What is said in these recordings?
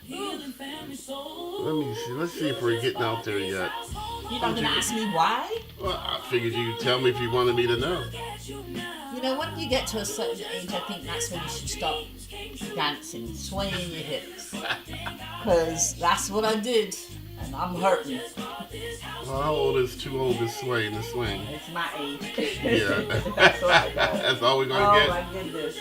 Let me see. Let's see if we're getting out there yet. You're not Would gonna you? ask me why? Well, I figured you'd tell me if you wanted me to know. You know, when you get to a certain age, I think that's when you should stop dancing, swaying your hips. Because that's what I did, and I'm hurting. Well, how old is too old to sway in the swing? It's my age. Yeah. That's what I know. That's all we're gonna Oh get. my goodness.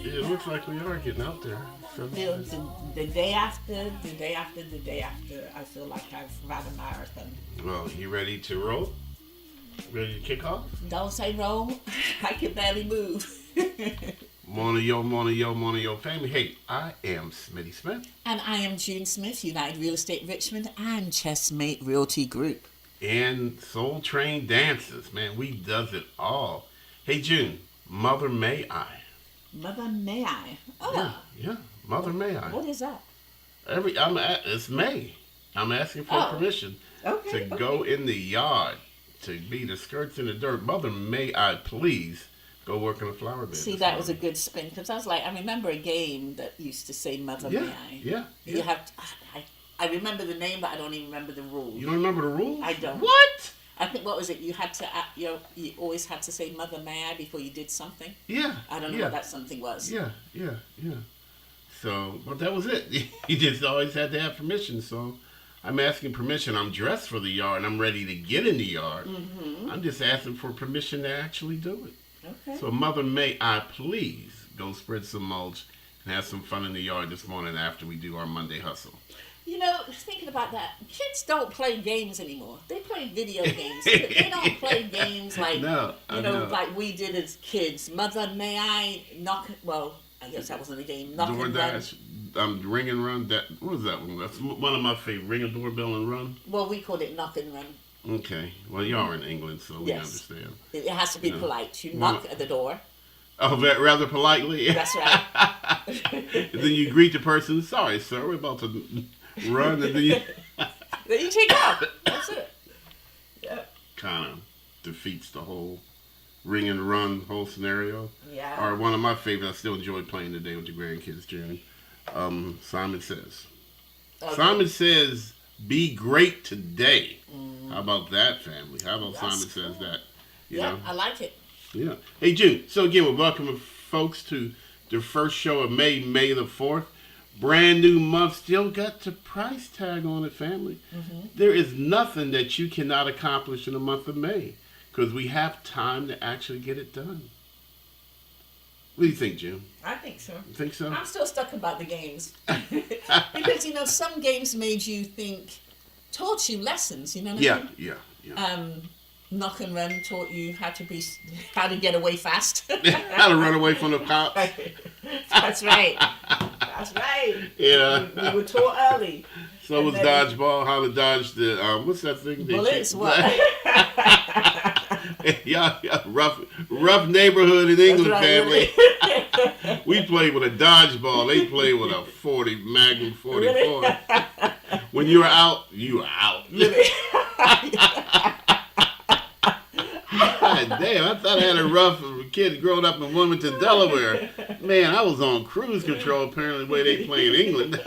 Yeah, it looks like we are getting out there. So, The day after, the day after, the day after, I feel like I've run a marathon. well, you ready to roll? Ready to kick off? Don't say roll. I can barely move. Morning, yo, family. Hey, I am Smitty Smith. And I am June Smith, United Real Estate Richmond and Chessmate Realty Group. And Soul Train Dancers. Man, we does it all. Hey, June, Mother May I? Mother, may I? Yeah, Oh, yeah. Mother May I? what is that? It's May. I'm asking for Oh, permission okay. to go in the yard to be the skirts in the dirt. Mother, may I please go work in a flower bed? See, this that was a morning? good spin because I was like, I remember a game that used to say Mother, Yeah, may I? yeah, You yeah. have to, I remember the name, but I don't even remember the rules. You don't remember the rules? I don't. What? I think, what was it? You had to, you always had to say Mother, may I before you did something. Yeah. I don't know yeah, what that something was. Yeah, yeah, yeah. So, but that was it. You just always had to have permission. So, I'm asking permission. I'm dressed for the yard and I'm ready to get in the yard. Mm-hmm. I'm just asking for permission to actually do it. Okay. So, Mother, may I please go spread some mulch and have some fun in the yard this morning after we do our Monday hustle? You know, thinking about that, kids don't play games anymore. They play video games. They don't play games like, No, I you know, know. like we did as kids. Mother, may I knock? Well, I guess that wasn't a game. Knock and run. DoorDash, ring and run. That what is that one? That's one of my favorite. Ring a doorbell and run. Well, we called it knock and run. Okay. Well, you are in England, so we Yes. understand. It has to be Yeah. polite. You Well- knock at the door. Oh, rather politely. That's right. Then you greet the person. Sorry, sir, we're about to run, and then you Then you take off. That's it. Yeah. kind of defeats the whole ring and run whole scenario. Yeah. Or one of my favorites. I still enjoy playing today with the grandkids, June. Simon Says. Okay. Simon Says, be great today. How about that, family? How about That's Simon Says cool. that? You Yeah, know? I like it. Yeah. Hey, June. So again, we're welcoming folks to the first show of May, May the 4th. Brand new month, still got the price tag on it, family. Mm-hmm. There is nothing that you cannot accomplish in the month of May because we have time to actually get it done. What do you think, June? I think so. You think so? I'm still stuck about the games. Because, you know, some games made you think, taught you lessons, you know what I Yeah, mean? yeah. Knock and run taught you how to get away fast. How to run away from the cops. That's right. That's right. Yeah. We were taught early. So And was then- dodgeball, how to dodge the, what's that thing? They Bullets, shoot- what? yeah, rough neighborhood in England, family. Really? We played with a dodgeball. They played with a 40 Magnum 44. Really? When you were out, you were out. Really? God damn, I thought I had a rough kid growing up in Wilmington, Delaware. Man, I was on cruise control apparently the way they play in England.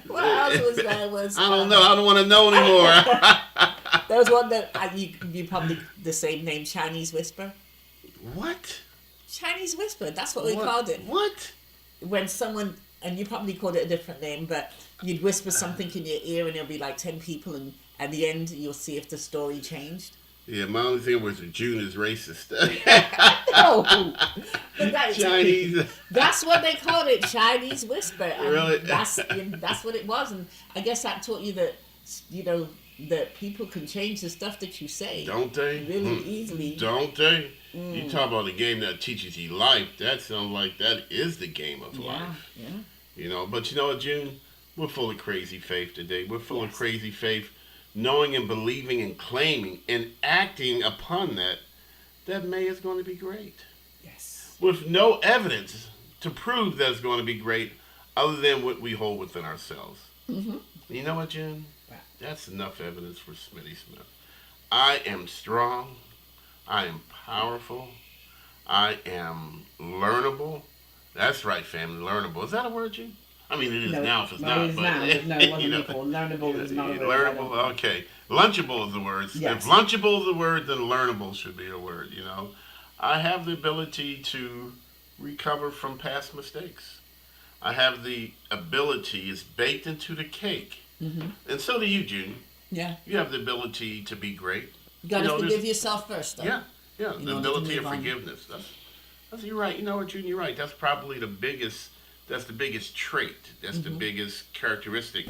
What else was there? I don't know. I don't want to know anymore. There was one that you probably the same name, Chinese Whisper. What? Chinese Whisper. That's what we What? called it. What? When someone, and you probably called it a different name, but you'd whisper something in your ear, and there'll be like 10 people, and at the end you'll see if the story changed. Yeah, my only thing was that June is racist. No, but Chinese. That's what they called it, Chinese Whisper. And Really? That's what it was, and I guess that taught you that, you know, that people can change the stuff that you say. Don't they? Really easily. Don't they? You talk about a game that teaches you life. That sounds like that is the game of Yeah, life. yeah. You know, but you know what, June? We're full of crazy faith today. We're full of Yes. crazy faith, knowing and believing and claiming and acting upon that May is going to be great. Yes. With no evidence to prove that it's going to be great other than what we hold within ourselves. Mm-hmm. You know what, June? Right. That's enough evidence for Smitty Smith. I am strong. I am powerful. I am learnable. That's right, family. Learnable. Is that a word, Gene? I mean, it is No, now if it's no, not. it is But, now, but no, it wasn't you know, before. Learnable is not a word. I don't learnable. think. Okay. Lunchable is the word. If Yes. lunchable is a word, then learnable should be a word. I have the ability to recover from past mistakes. I have the ability, it's baked into the cake. Hmm. And so do you, June. Yeah. You have the ability to be great. You got You to know, forgive there's, yourself first, though. yeah, yeah, In the order to ability of move on. forgiveness. You're right. You know what, June, you're right. That's probably that's the biggest trait. That's the Hmm. biggest characteristic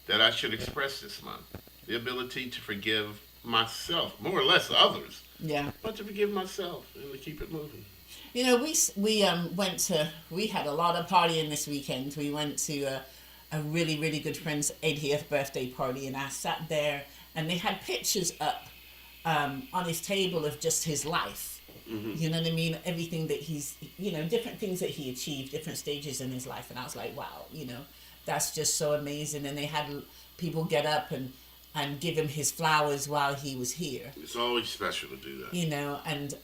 that I should express this month. The ability to forgive myself, more or less others, Yeah. but to forgive myself and to keep it moving. We had a lot of partying this weekend. We went to a really really good friend's 80th birthday party, and I sat there, and they had pictures up on his table of just his life. Hmm. You know what I mean? Everything that different things that he achieved, different stages in his life, and I was like, wow, that's just so amazing. And they had people get up and give him his flowers while he was here. It's always special to do that. And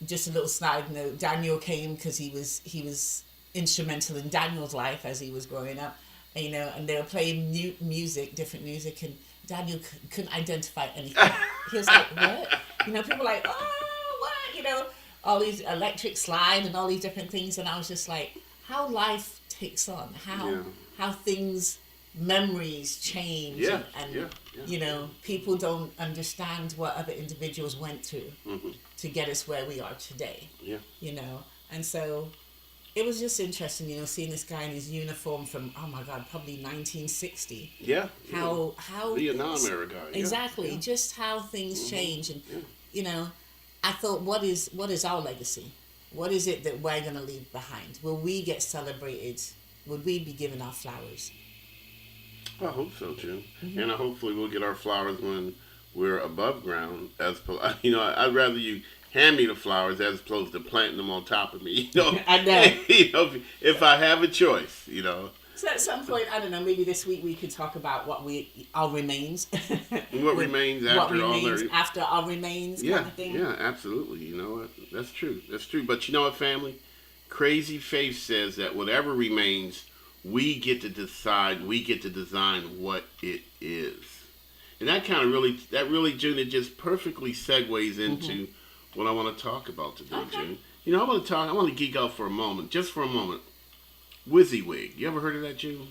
just a little side note, Daniel came because he was instrumental in Daniel's life as he was growing up, and they were playing music, different music, and Daniel couldn't identify anything. He was like, what? People were like, oh, what? All these electric slide and all these different things, and I was just like, how life takes on, Yeah. how things, memories change, Yeah, and yeah. people don't understand what other individuals went through Hmm. to get us where we are today. Yeah. And so it was just interesting, seeing this guy in his uniform from, oh my God, probably 1960. Yeah. How Vietnam era guy. Yeah, exactly, yeah. just how things change. And Yeah. I thought, what is our legacy? What is it that we're going to leave behind? Will we get celebrated? Would we be given our flowers? I hope so, Jim. Mm-hmm. And hopefully we'll get our flowers when we're above ground. I'd rather you hand me the flowers as opposed to planting them on top of me. I know. If I have a choice. So at some point, I don't know, maybe this week we could talk about our remains. What remains after all their... after our remains Yeah, kind of thing. yeah, absolutely. You know what? That's true. That's true. But you know what, family? Crazy Faith says that whatever remains, we get to decide, we get to design what it is. And that really, June, it just perfectly segues into what I want to talk about today, Okay. June. I want to geek out for a moment, just for a moment. WYSIWYG. You ever heard of that, June?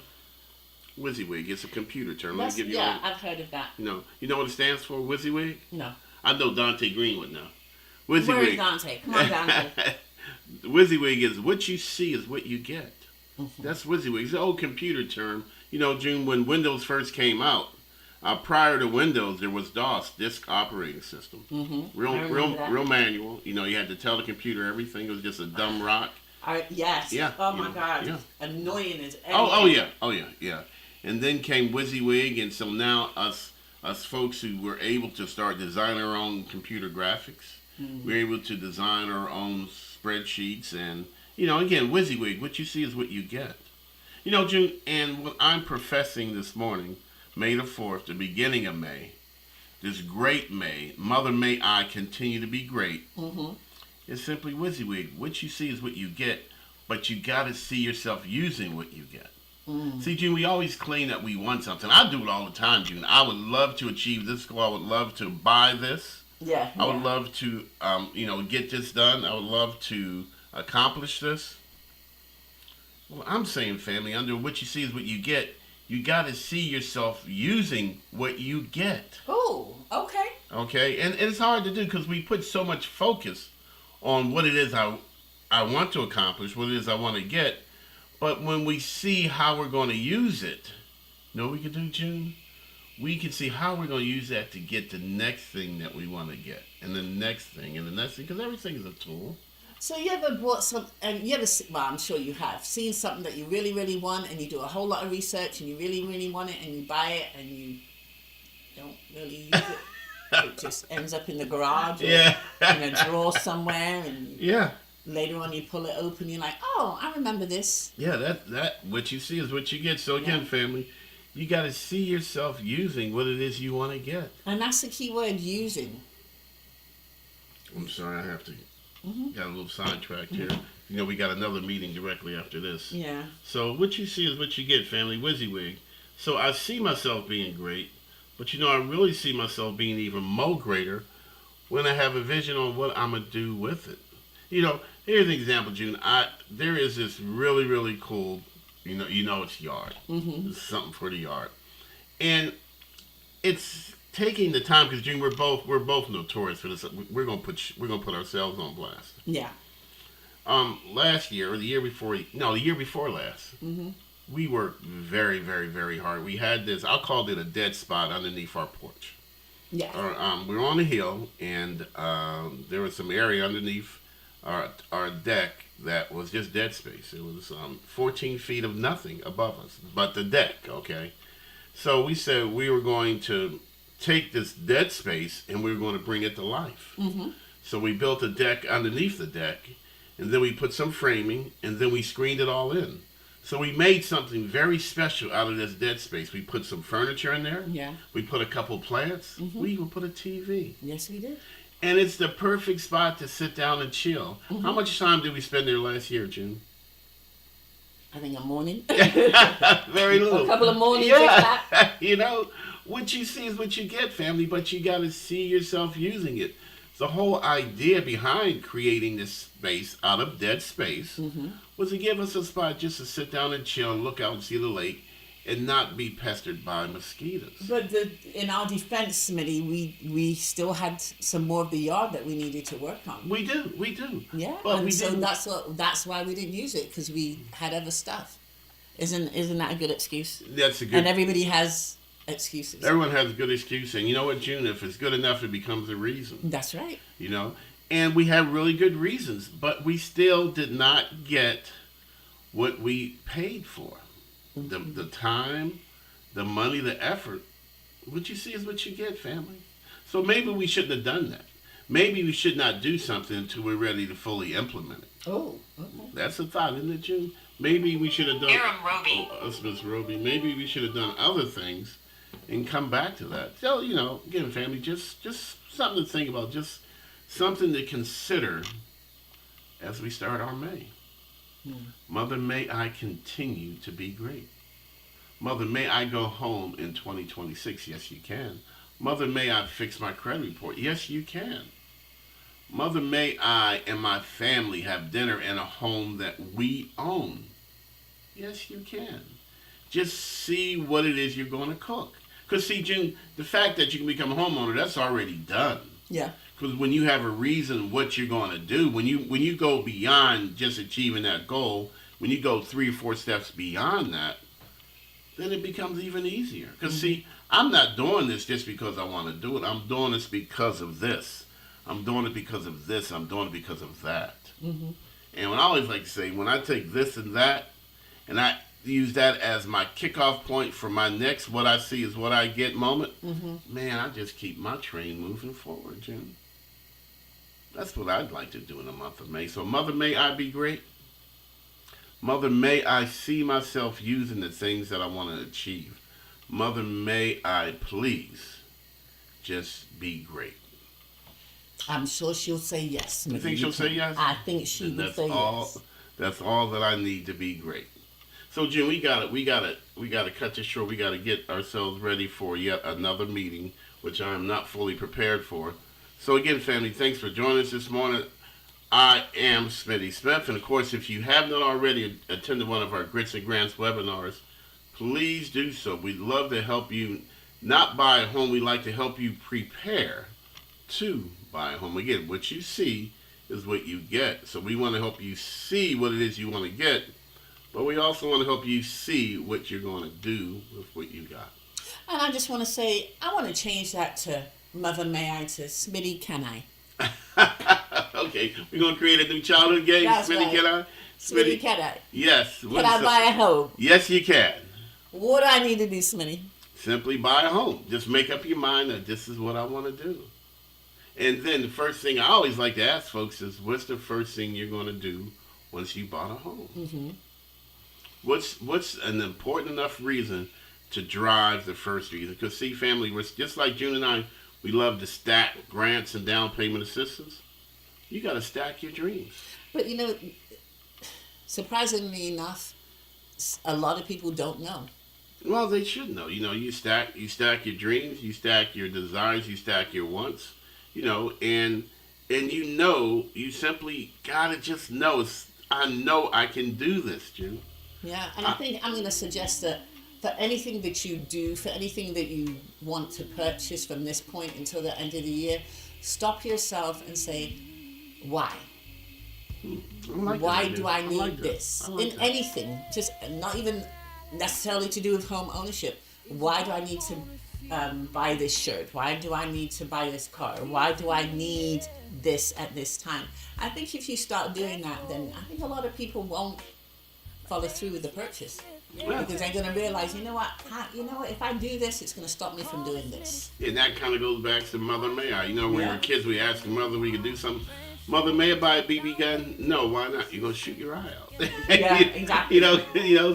WYSIWYG. It's a computer term. Let me give you I've heard of that. You know what it stands for, WYSIWYG? No. I know Dante Green would know. Where is WYSIWYG. Dante? Come on, Dante. WYSIWYG is what you see is what you get. Mm-hmm. That's WYSIWYG. It's an old computer term. June, when Windows first came out, prior to Windows, there was DOS, Disk Operating System. Mm-hmm. Real manual. You had to tell the computer everything. It was just a dumb rock. Yes. Yeah. Oh my God. Yeah. Annoying as anything. Oh yeah. And then came WYSIWYG, and so now us folks who were able to start designing our own computer graphics, we're able to design our own spreadsheets, and again, WYSIWYG, what you see is what you get. June, and what I'm professing this morning, May the 4th, the beginning of May, this great May, Mother May I continue to be great. Mm-hmm. It's simply WYSIWYG. What you see is what you get, but you got to see yourself using what you get. See, June, we always claim that we want something. I do it all the time, June. I would love to achieve this goal. I would love to buy this. Yeah. I would love to, get this done. I would love to accomplish this. Well, I'm saying, family, under what you see is what you get. You got to see yourself using what you get. Oh, okay. Okay? And it's hard to do because we put so much focus on what it is I want to accomplish, what it is I want to get. But when we see how we're going to use it, what we can do, June? We can see how we're going to use that to get the next thing that we want to get. And the next thing, and the next thing, because everything is a tool. So you ever bought I'm sure you have, seen something that you really, really want, and you do a whole lot of research, and you really, really want it, and you buy it, and you don't really use it. It just ends up in the garage or in a drawer somewhere, and later on you pull it open, you're like, oh, I remember this. Yeah, that what you see is what you get. So again, family, you got to see yourself using what it is you want to get. And that's the key word, using. I'm sorry, I have to Got a little sidetracked here. You know, we got another meeting directly after this. Yeah. So what you see is what you get, family. WYSIWYG. So I see myself being great, but you know, I really see myself being even more greater when I have a vision on what I'm gonna do with it. You know, here's an example, June. There is this really, really cool. You know, it's yard. It's something for the yard, and it's taking the time because June, we're both notorious for this. We're gonna put ourselves on blast. Yeah. Last year or the year before, no, the year before last, we worked very, very, very hard. We had this. I called it a dead spot underneath our porch. Yeah. We were on the hill, and there was some area underneath our deck that was just dead space. It was 14 feet of nothing above us, but the deck. Okay, so we said we were going to take this dead space and we were going to bring it to life. So we built a deck underneath the deck, and then we put some framing, and then we screened it all in. So we made something very special out of this dead space. We put some furniture in there. Yeah. We put a couple plants. We even put a TV. Yes, we did. And it's the perfect spot to sit down and chill. How much time did we spend there last year, June? I think a morning. Very little. A couple of mornings. Yeah. You know, what you see is what you get, family, but you got to see yourself using it. The whole idea behind creating this space out of dead space was to give us a spot just to sit down and chill and look out and see the lake and not be pestered by mosquitoes. But in our defense, Smitty, we still had some more of the yard that we needed to work on. We do. Yeah, But and we so didn't. that's why we didn't use it, because we had other stuff. Isn't that a good excuse? That's a good. And everybody has excuses. Everyone has a good excuse, and you know what, June? If it's good enough, it becomes a reason. That's right. You know, and we had really good reasons, but we still did not get what we paid for. The time, the money, the effort. What you see is what you get, family. So maybe we shouldn't have done that. Maybe we should not do something until we're ready to fully implement it. Oh, okay. That's a thought, isn't it, June? Maybe we should have done. Aram Roby. Oh, that's Miss Roby. Maybe we should have done other things and come back to that. So, you know, again, family, just something to think about. Just something to consider as we start our May. Mother, may I continue to be great. Mother, may I go home in 2026? Yes, you can. Mother, may I fix my credit report? Yes, you can. Mother, may I and my family have dinner in a home that we own? Yes, you can. Just see what it is you're going to cook. Because, see, June, the fact that you can become a homeowner, that's already done. Yeah. Because when you have a reason what you're going to do, when you go beyond just achieving that goal, when you go 3 or 4 steps beyond that, then it becomes even easier. Because see, I'm not doing this just because I want to do it. I'm doing this because of this. I'm doing it because of this. I'm doing it because of that. And I always like to say, when I take this and that, and I use that as my kickoff point for my next what I see is what I get moment, man, I just keep my train moving forward, Jim. That's what I'd like to do in the month of May. So, Mother, may I be great. Mother, may I see myself using the things that I want to achieve. Mother, may I please just be great. I'm sure she'll say yes. You think she'll say yes? I think she And would say yes. That's all that I need to be great. So, Jim, we gotta cut this short. We gotta get ourselves ready for yet another meeting, which I am not fully prepared for. So again, family, thanks for joining us this morning. I am Smitty Smith, and of course, if you have not already attended one of our Grits and Grants webinars, please do so. We'd love to help you not buy a home. We'd like to help you prepare to buy a home. Again, what you see is what you get. So we want to help you see what it is you want to get, but we also want to help you see what you're going to do with what you got. And I just want to say, I want to change that to Mother May I to Smitty Can I. Okay, we're going to create a new childhood game. That's Smitty, right. can I? Smitty Can I. Yes. Can I buy a home? Yes, you can. What do I need to do, Smitty? Simply buy a home. Just make up your mind that this is what I want to do. And then the first thing I always like to ask folks is, what's the first thing you're going to do once you bought a home? What's an important enough reason to drive the first reason? Because see, family, we're just like June and I, we love to stack grants and down payment assistance. You got to stack your dreams. But surprisingly enough, a lot of people don't know. Well, they should know. You stack your dreams, you stack your desires, you stack your wants. And you simply gotta just know. I know I can do this, Jim. Yeah, and I think I'm going to suggest that for anything that you do, for anything that you want to purchase from this point until the end of the year, stop yourself and say, why? Why do I need this? In anything, just not even necessarily to do with home ownership. Why do I need to buy this shirt? Why do I need to buy this car? Why do I need this at this time? I think if you start doing that, then I think a lot of people won't follow through with the purchase. Yeah. Because they're going to realize, if I do this, it's going to stop me from doing this. And that kind of goes back to Mother May I. When we Yeah. were kids, we asked the mother we could do something. Mother, may I buy a BB gun? No, why not? You're gonna shoot your eye out. Yeah, exactly.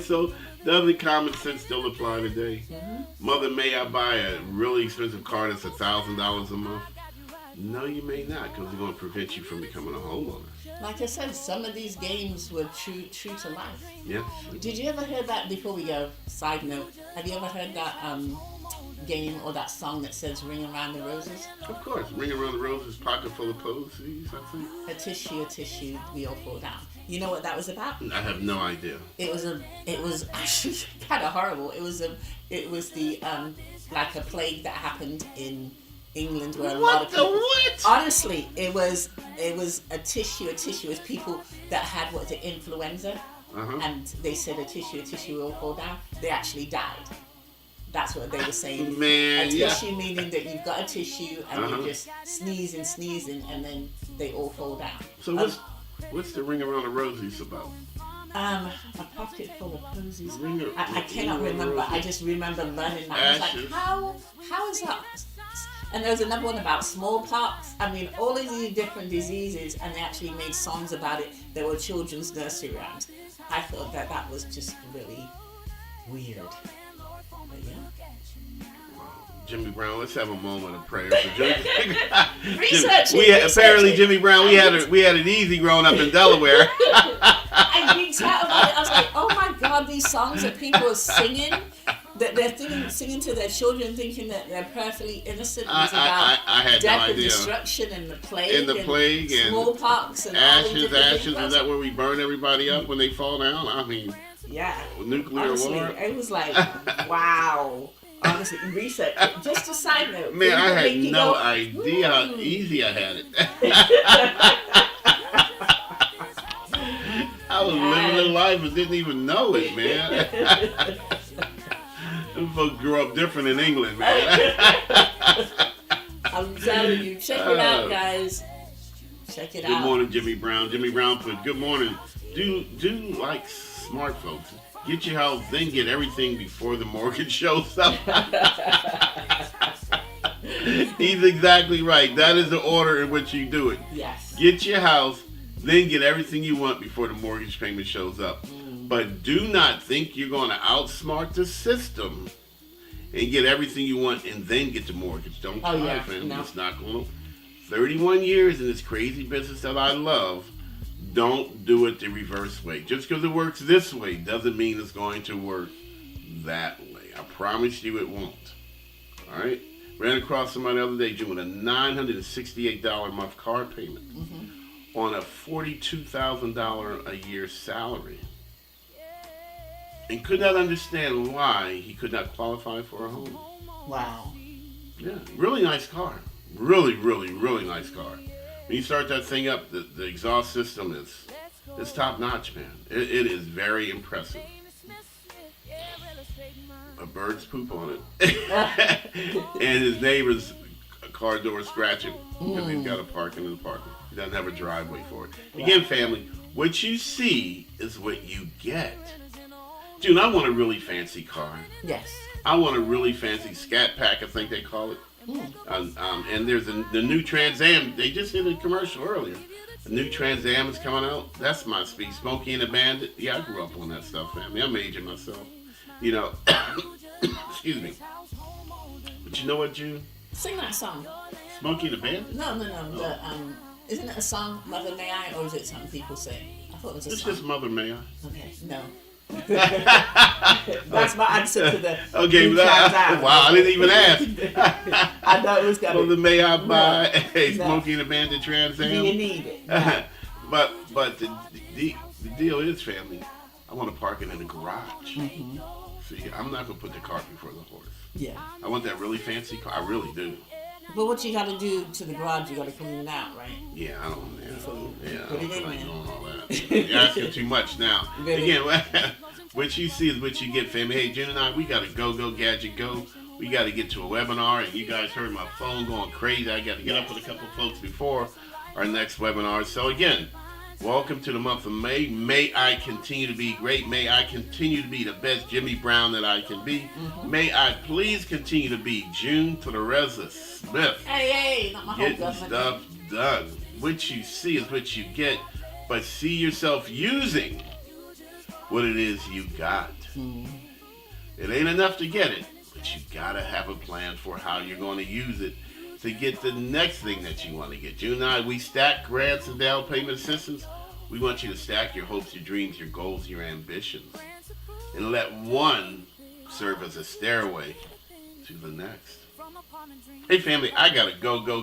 So doesn't common sense still apply today? Mm-hmm. Mother, may I buy a really expensive car that's $1,000 a month? No, you may not, because it's going to prevent you from becoming a homeowner. Like I said, some of these games were true to life. Yeah. Did you ever hear that, before we go, side note, have you ever heard that game or that song that says Ring Around the Roses? Of course. Ring Around the Roses, pocket full of posies, I think. A tissue, we all fall down. You know what that was about? I have no idea. It was actually kind of horrible. It was the like a plague that happened in England where a lot of people. What? Honestly, it was a tissue. A tissue was people that had influenza, and they said a tissue will fall down. They actually died. That's what they were saying. Man, a yeah. tissue meaning that you've got a tissue and you're just sneezing, and then they all fall down. So what's the Ring Around the Roses about? A pocket full of posies. I cannot Ring Around the remember. Roses. I just remember learning that. I was Ashes. like, how is that? And there was another one about smallpox. I mean, all of these different diseases, and they actually made songs about it. There were children's nursery rhymes. I thought that was just really weird. But yeah. Jimmy Brown, let's have a moment of prayer for Jimmy. Research Apparently, it. Jimmy Brown, we had it easy growing up in Delaware. I geeked out about it. I was like, oh my God, these songs that people are singing, that they're singing to their children, thinking that they're perfectly innocent. It was about I had death no and idea. destruction and the plague. And the plague and smallpox and all these different Ashes. things. Is that where we burn everybody up when they fall down? I mean, Yeah. nuclear Honestly, war. it was like, wow. Honestly, research. Just a side note. Man, I had Things that no make you idea how easy I had it. I was living a life and didn't even know it, man. Them folks grew up different in England, man. I'm telling you, check it out, guys. Check it out. Good morning, Jimmy Brown. Jimmy Brown put, good morning. Do like smart folks. Get your house, then get everything before the mortgage shows up. He's exactly right. That is the order in which you do it. Yes. Get your house, then get everything you want before the mortgage payment shows up. But do not think you're going to outsmart the system and get everything you want and then get the mortgage. Don't try, family. No. It's not going to. 31 years in this crazy business that I love. Don't do it the reverse way. Just because it works this way doesn't mean it's going to work that way. I promise you it won't. All right? Ran across somebody the other day doing a $968 a month car payment on a $42,000 a year salary. And could not understand why he could not qualify for a home. Wow. Yeah, really nice car. Really, really, really nice car. When you start that thing up, the exhaust system is top notch, man. It is very impressive. A bird's poop on it. And his neighbor's car door scratching because he's got to park in the parking. He doesn't have a driveway for it. Again, family, what you see is what you get. Dude, I want a really fancy car. Yes. I want a really fancy Scat Pack, I think they call it. And there's the new Trans Am. They just did a commercial earlier. The new Trans Am is coming out. That's my speed. Smokey and the Bandit. Yeah, I grew up on that stuff, family. I'm aging myself. You know, excuse me. But you know what, June? Sing that song. Smokey and the Bandit? No. Isn't it a song, Mother May I, or is it something people say? I thought it was a It's song. just Mother May I. Okay, no. That's my answer to the. Okay, who climbs out. wow, I didn't even ask. I know it was gonna. Mother May I buy a No. Smokey and the Bandit Trans Do you Am? need it? No. but the deal is, family, I want to park it in the garage. Mm-hmm. See, I'm not going to put the cart before the horse. Yeah. I want that really fancy car. I really do. But what you got to do to the garage, you got to clean it out, right? Yeah, I don't know. Before you Yeah, I put don't it feel in like there. doing all that. You're asking too much now. Really? Again, what you see is what you get, family. Hey, Jen and I, we got to go, gadget, go. We got to get to a webinar, and you guys heard my phone going crazy. I got to get up with a couple of folks before our next webinar. So again, welcome to the month of May. May I continue to be great. May I continue to be the best Jimmy Brown that I can be. Mm-hmm. May I please continue to be June to the Reza Smith. Hey, not my whole Getting government. stuff done. What you see is what you get, but see yourself using what it is you got. It ain't enough to get it, but you gotta have a plan for how you're going to use it to get the next thing that you want to get. You and I, we stack grants and down payment assistance. We want you to stack your hopes, your dreams, your goals, your ambitions, and let one serve as a stairway to the next. Hey family, I gotta go.